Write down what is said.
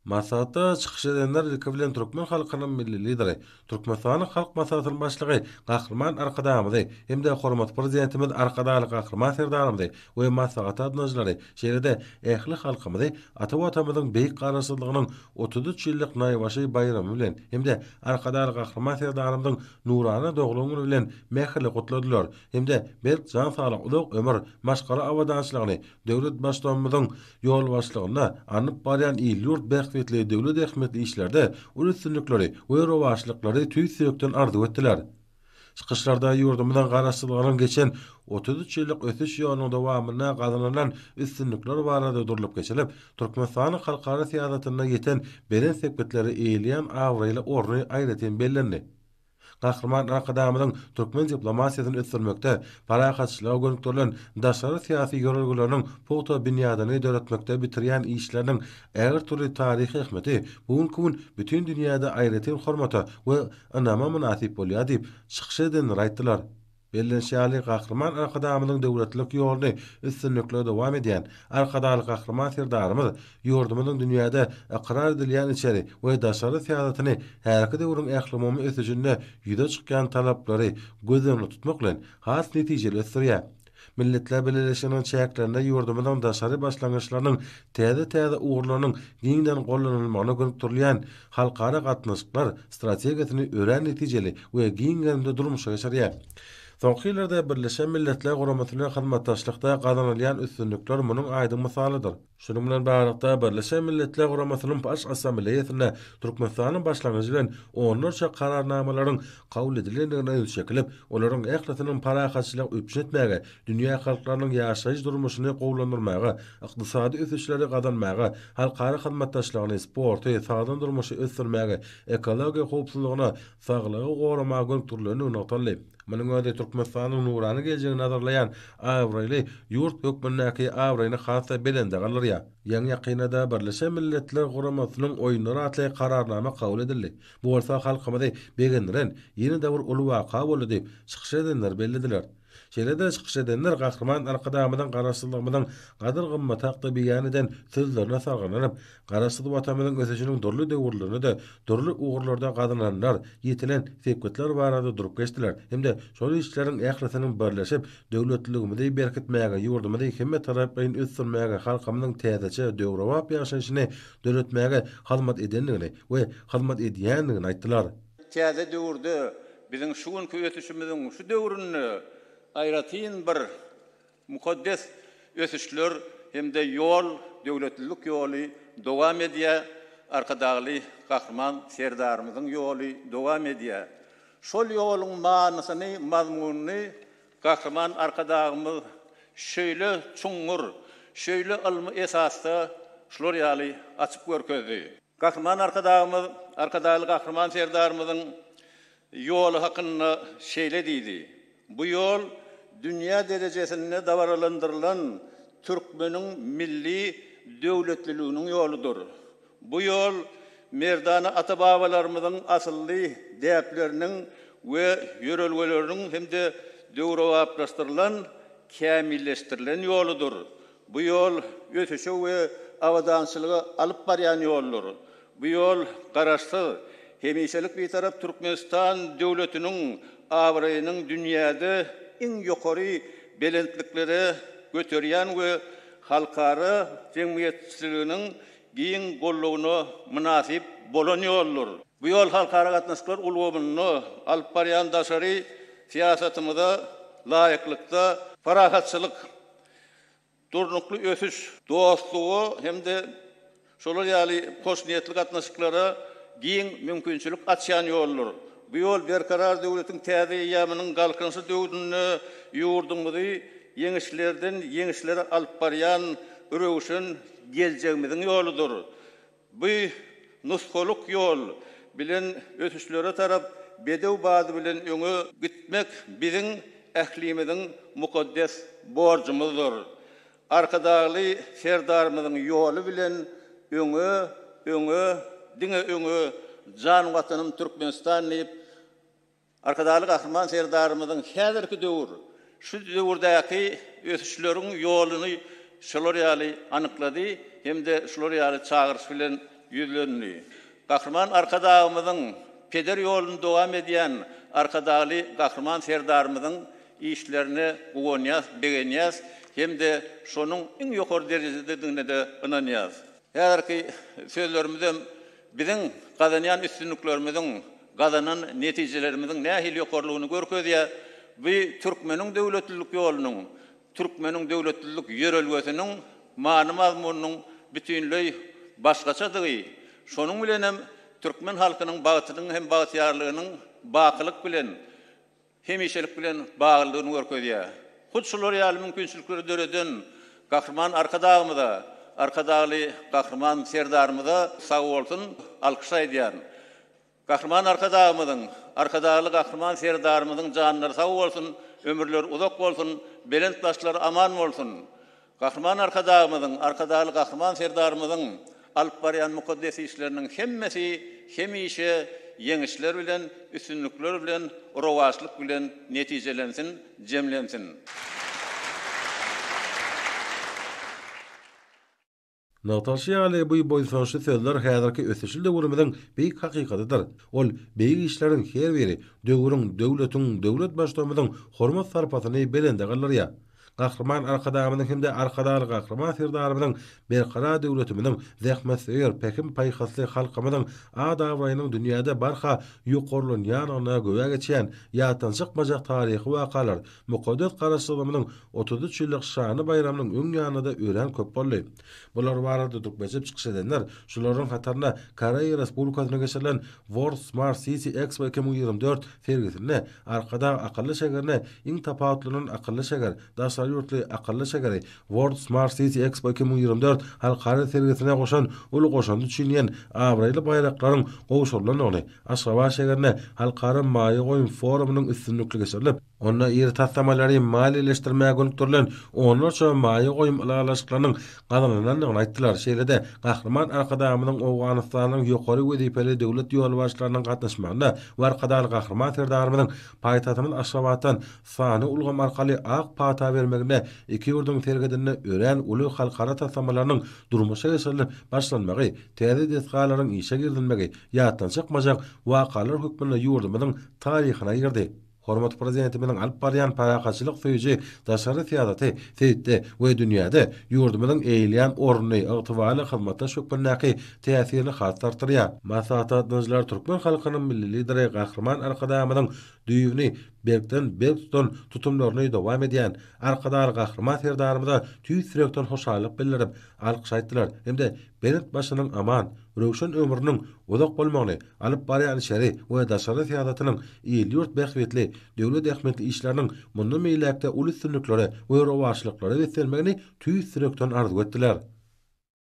Masada çıkış edenler Republikan Türkmen halkının milli lideri, Türkmenistan'ın halk masatynyň başlygy Gahrman Arkadamydy. Hem de hormat prezidentimiz Arkadaly Gahrman Serdarymdy we maslahat adnajlary şeýlede ähli halkymyzy ata-batamyzyň beýik garaşsyzlygynyň 33 ýyllyk naýbaşy bayramy bilen hem de Arkadaly Gahrman Serdarymyň nurana doglumy bilen mähirli gutladylar. Hem de berk jan saglyk uluk ömür maşgara awadançylygyny döwlet başdanmyzyň ýol başlygyna anyp barýan ýurt berkmetli döwlet ähmetli işlerde üstünlikleri we rowaşlyklary tüýsüýekden arzu etdiler. Çıkışlarda yurdumdan garaşsyzlygynyň geçen 33 ýyllyk ötüş ýolunyň dowamyna gazanylan üstünlikler barada durulyp geçilip, Türkmenistanyň halkara siýasatyna ýeten beren sepetleri eýleýän awraýly orny aýratyn bellendi. Gahrman Arkadamyzyň türkmen diplomasiýasyny ösdürmekde, parahatçylyga gönükdirilen daşary syýasy ýörelgileriniň pogta binýadyny döretmekde bitirýän işleriniň äger türlü taryhy ähmeti bugunky gün bütün dünýäde aýratyn hormata we öneme münasip bolýar diýip çykyş edenler aýtdylar. Bellenşäli Gahrman Arkadamyzyň döwletlik ýolyny üstünlikle dowam edýän Arkadaly Gahrman Serdarymyz ýurdumyzyň dünýäde ikrar edilýän içeri we daşary syýasatyny härki döwrüň ählimumi ösüjünde ýüze çykýan talaplary gözlemde tutmak bilen has netijeli ösdürýär. Milletler Birleşiginiň çäklerinde ýurdumyzyň daşary başlangyçlarynyň täze uğurlarynyň giňden gollanylmagyna gönükdirilýän halkara gatnaşyklar strategiýasyny ören netijeli we giňgende durmuşa geçirýär. Soňky ýyllarda Birleşen Milletler Guramatynyň hyzmatdaşlykda gazanylýan üstünlikler munyň aýdym misalydyr. Şunun bilen baglanykda Birleşen Milletler Guramatynyň baş assambleýasynda Türkmenistanyň başlangyjy bilen onlarça kararnamalaryň kabul edilendigine ölçekilip, olaryň ähletynyň parahatçylyk üpjün etmäge, dünýä halklarynyň ýaşaýyş durmuşyny gowlandyrmaga, ykdysady ösüşleri gazanmaga, halkara hyzmatdaşlygyny, sporty, sagdan durmuşy ösdürmäge, ekologiýa howpsuzlygyna, saglygy gowramaga gönükdirilenini unutmaly. Munyň öňünde Türkmenistanyň nurany geljegini nazarlaýan awraýly ýurt hökümindäki awraýyny hasa belende galyrýar. Ýa-ni ýakynda Birleşen Milletler Guramatynyň oýunlary atly kararnama kabul edildi. Bu bolsa halkymyzy begendiren ýeni däwr uly waka boldy diýip çykyş edenler bellediler. Şeýlede çykyş edenler Gahrman Arkadamyzyň garaşsyzlygymyň gadyr gymmaty hakda beýaniden sözlerine sarganyp, garaşsyz watamyzyň ösüşiniň durly döwürlerinde, durly ugurlarda gazananlar, ýetilen sepetler barada durup geçdiler. Hemde şol işleriň ähletiniň birleşip, döwletligimizi berkitmäge, ýurdumyzy hemme tarapyň ösdürmäge, halkymyzyň täzeçe döwrewap ýaşaýyşyny döretmäge hyzmat edenligini we hyzmat edýänligini aýtdylar. Täze döwürde biziň şu günkü ötüşimiziň şu döwrüni aýratyn bir mukaddes ösüşler hem de ýol, döwletlilik ýoly dowam edýär. Arkadaly Gahrman Serdarymyzyň ýoly dowam edýär. Şol ýoluň manysyny, mazmunyny Gahrman Arkadagymyz şeýle çuňur, şeýle ilmi esasda şolar ýaly açyp görkezdi. Gahrman Arkadagymyz, Arkadaly Gahrman Serdarymyzyň ýoly hakyna şeýle diýdi. Bu ýol dünýä derejesinde dawaralandyrylan türkmeniň milli döwletliliginiň ýoludur. Bu ýol merdana ata-babalarymyzyň asylly däpleriniň we ýörelgeleriniň hemde döwrewaplaşdyrylan, kämilleşdirilen ýoludur. Bu ýol ötüşe we awadançylyga alyp barýan ýoldur. Bu ýol garaşsyz, hemişelik bir tarap Türkmenistan döwletiniň awraýynyň dünýäde iň ýokary belentliklere göterýän we halkara jemgyýetçiliginiň giň gollugyna münasip bolan ýoldur. Bu ýol halkara gatnaşyklar ulgamyny alyp barýan daşary siýasatymyza laýyklykda parahatçylyk, durnukly ösüş, dostlugy hemde şolar ýaly hoşniýetli gatnaşyklara giň mümkinçilik açýan ýoldur. Bu ýol berkarar döwletiň täze ýamynyň galkynçy döwrüne ýurdumuzy yeňişlerden yeňişlere alyp barýan örewşin geljegimiziň ýoludur. Bu nuskoluk ýol bilen ötüşlere tarap bedew bazy bilen öňe gitmek biziň ählimiziň mukaddes borjumyzdyr. Arkadaly Serdarymyzyň ýoly bilen öňe jan watanym Türkmenistan diýip Arkadaly Gahrman Serdarymyzyň häzirki döwür, şu döwürdäki ösüşleriň ýolyny şolar ýaly anyklady, hemde şolar ýaly çagyryş bilen yüzlenli. Kahraman arkadağımızın peder yolunu devam ediyen arkadağı kahraman serdarımızın işlerini uğunyaz, beğenyaz, hem de şonun en yukarı derecede de ınanyaz. Her ki sözlerimizde bizim kazanyan üstünlüklerimizin, kazanan neticelerimizin nähil yukarılığını görkezýä, bu Türkmenin devletlilik yolunun, Türkmenin devletlilik yörelgesinin many mazmununun bütünlüği başgaçadygy. Şonun bilen hem Türkmen halkynyň bagtynyň hem bagtyarlygynın bakylyk bilen, hemişelik bilen baglylygyny görkezýä. Hut şular ýaly mümkinçilikleri döreden kahraman arkadağımyza, arkadağı kahraman serdarımyza sağ bolsun, alkyşlaýdýar. Kahraman arkadağımyzyň, arkadağı kahraman serdarımyzyň janlary sağ bolsun, ömürleri uzak bolsun, belent başlary aman bolsun. Kahraman arkadağımyzyň, arkadağı kahraman serdarımyzyň alyp barýan mukaddes işleriniň hemmesi hemişe yeňişler bilen, üstünlükler bilen, rowaçlyk bilen netijelensin, jemlensin. Naqtaşy ýaly bu boýsunçy sözler häzirki ösüşil döwrümiň beýik hakykatydyr. Ol beýik işleriň her biri döwrüň, döwletiň, döwlet başlamynyň hormat sarpatyny belende gallarýa. Kahraman arkadağımyň hem de arkadaly kahraman serdarymyň berqara döwletimiň zähmetseýer pekim paýhasly halkymyň adawaýynyň dünýäde barha ýokarlanýanyna göwe geçýän ýatançyk majak taryhy wakalar mukaddes garaşdyrmanyň 33 ýyllyk şany bayramynyň öň ýanynda ören köp boldy. Bular barada dukbeşip çykyş edenler, şolaryň hataryna Koreýa Respublikasyna geçirilen World Smart City Expo 2024 sergisinde arkada akıllı şäherine iň tapawutlynyň akıllı şäher ýurtly akıllı şäheri World Smart City Expo 2024 halkara sergisine goşan ulu goşandy düşünýän abraýly bayraklaryň gowşulanyny Aşgabat şäherine halkara maýy goýun forumynyň üstünlükli geçirilip, onda ýer taslamalary maliýeleşdirmäge gönükdirilen onlarça maýy goýum alalaşyklarynyň gazananyny aýtdylar. Şeýlede kahraman arkadağımynyň Awganystanyň ýokary wezipeli döwlet ýolbaşçylarynyň gatnaşmagyna we arkadaly kahraman serdarymynyň paýtagymyň Aşgabatdan sany ulgam arkaly ak pata bermegine iki ýurdun tergedine ören uly halkara taslamalarnyň durmuşa geçirilip başlanmagy, täze desgalaryň işe girilmegi, ýatançyk majak wakalar hukmuna ýurdumynyň taryhyna girdi. Hormat prezidentimiň alyp barýan paýagaçylyk söýji daşary syýasaty seyitde we dünýäde ýurdumynyň eýilýän ornuny ygtybaly hyzmatda şökbenäki täsirini hastartyrýar. Maslahatçylar Türkmen halkynyň milli lideri Kahraman arkadağımynyň düýüni berkden tutan tutumlaryny dowam edýän arkadaly kahraman serdarymyza tüýs sürekden hoşallyk bildirip alkyşlaýdylar. Hemde belent başynyň aman, röwşen ömrüniň uzak bolmagyny, alyp barýan şäri we daşary syýasatynyň ýurt bähwetli, döwlet ähmetli işleriniň mundan meýlekde uly üstünlikleri we rowaçlyklary weselmegini tüýs sürekden arzu etdiler.